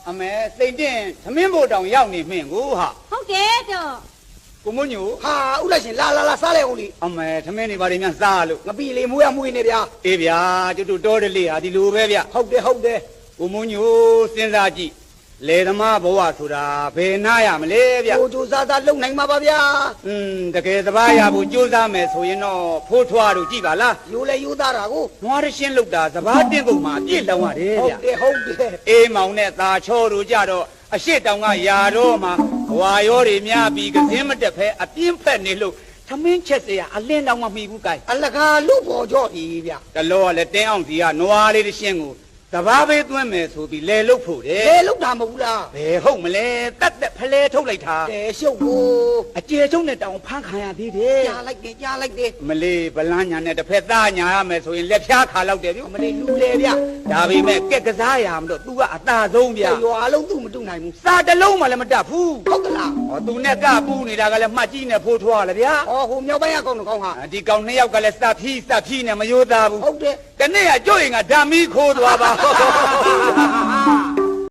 အမေစိတ်တင်သမင်းဖို့တောင်ရောက်နေမင်းကိုဟာ ဟုတ်တယ်တော့ ကိုမွညို ဟာဥလိုက်ရှင်လာစားလိုက်အောင်လေ အမေသမင်းနေပါလိမ့်များစားလို့ ငပိလေမွေးရမွေးနေဗျာ အေးဗျာကျွတ်တော်တယ်လေဟာဒီလိုပဲဗျ ဟုတ်တယ် ကိုမွညိုစဉ်းစားကြည့်လေသမားဘဝဆိုတာဘယ်နာရမလဲဗျ ကိုကြိုးစားလုံနိုင်မှာပါဗျာ တကယ်သဘာရဖို့ကြိုးစားမယ်ဆိုရင်တော့ဖိုးထွားတို့ကြည့်ပါလား ရိုးလေရိုးသားတာကို နွားရရှင်းလောက်တာသဘာတင်းကုန်မှာအပြည့်လောင်ရတယ်ဗျ ဟုတ်တယ် အေးမောင်နဲ့ตาချောတို့ကြတော့အရှိတောင်ကယာတော့မှာဘဝရောတွေများပြီးကစင်းမတက်ဖဲအပြင်းဖက်နေလို့သမင်းချက်စရာအလင်းတောင်မမှီဘူးကိုင် အလကားလူပေါ်ကြော့ပြီဗျာ တလောကလည်းတင်းအောင်စီကနွားလေးတစ်ရှင်းကိုတဘာဘေးသွင်းမယ်ဆိုပြီးလဲလုတ်ဖို့တယ် လေလုတ်တာမဟုတ်လား ဘယ်ဟုတ်မလဲတက်ဖလဲထုတ်လိုက်တာ တဲရှုပ်ကို အကျေကျုံနဲ့တောင်ဖမ်းခံရသေးတယ် ကြားလိုက်တယ် မလေးဗလန်းညာနဲ့တစ်ဖက်သားညာရမယ်ဆိုရင်လက်ဖြားခါလောက်တယ်ဗျ မလေးလူလေဗျာ ဒါပေမဲ့ကက်ကစားရမလို့ तू ကအသာဆုံးဗျ ရွာလုံးသူ့မတူနိုင်ဘူး စာတလုံးမှလည်းမတတ်ဘူး ဟုတ်ကလား ဟော तू နဲ့ကပူးနေတာကလည်းမှတ်ကြီးနဲ့ဖိုးထွားလေဗျာ ဟောဟိုမြောက်ပိုင်းကကောင်းတော့ကောင်းဟာ ဒီကောင်နှစ်ယောက်ကလည်းစပ်ဖြီးနဲ့မယိုးသားဘူး ဟုတ်တယ် တနေ့ကကြွရင်ကဓာမီခိုးသွားပါ